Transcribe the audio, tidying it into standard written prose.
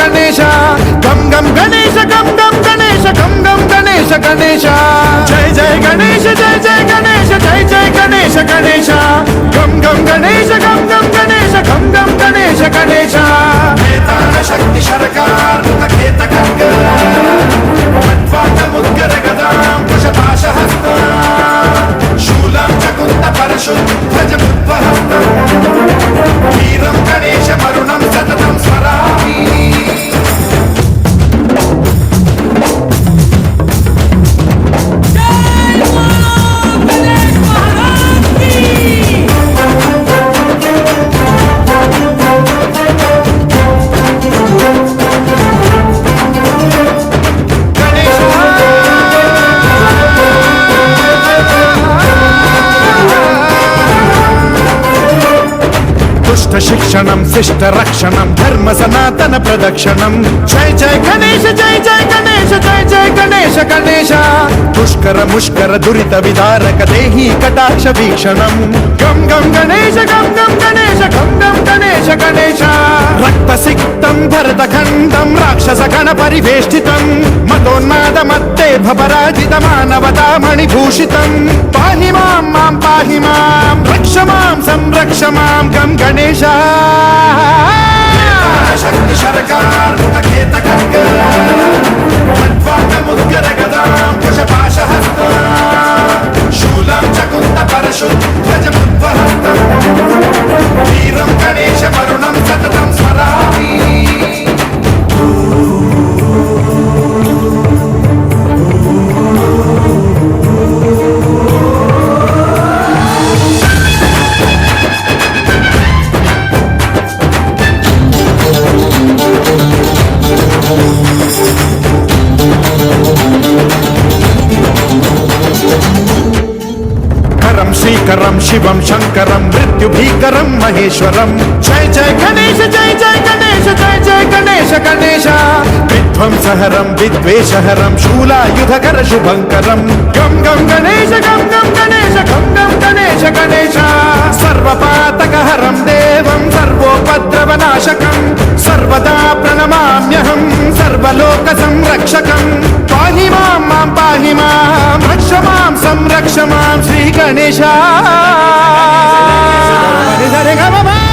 गणेश गम गम गणेश गम गम गणेश गम गम गणेश गणेश जय जय गणेश जय जय गणेश जय जय गणेश गणेश गम गम गणेश गम गम गणेश गम गम गणेश गणेश शक्ति सरकार खेत खड्ग मुद्गर गदां कुशपाशहस्त शूलं च कुन्त परशु ध्वज बुद्वहस्त वीरं गणेश मरुणं सततं स्मरामि शिक्षणं शिष्ट रक्षणं धर्म सनातन प्रदक्षिणं जय जय गणेश जय जय गणेश जय जय गणेश गणेश पुष्कर मुष्कर दुरित विदारक देहि कटाक्ष वीक्षणं गम गम गणेश गम गम गणेश गम गम गणेश गणेश रक्त सिक्तं भरत खंडं राक्षस गण परिवेष्टितं मदोन्माद मत्ते भपराजित मानवता मणिभूषितं पाहि मां पाहि मां रक्ष मां संरक्ष मां गम गणेश शक्ति सरकार खेत खड्ग मुद्गर गदां कुशपाशहस्त शूलं च कुन्त परशु ध्वज बुद्वहस्त वीरं गणेश मरुणं सततं स्मरामि श्रीकरं शिवं शंकरं मृत्युभीकरं महेश्वरं जय जय गणेश जय जय गणेश जय जय गणेश गणेश विध्वंसहरं विद्वेषहरं शूलायुधकर शुभंकरं गम गम गणेश गम गम गणेश गम गम गणेश गणेश सर्वपातकहरं देवं सर्वोपद्रवनाशकं सर्वदा प्रणमाम्यहं सर्वलोकसंरक्षकं पाहि मां पाहि मां रक्ष मां संरक्ष मां श्री गणेश हरे हरे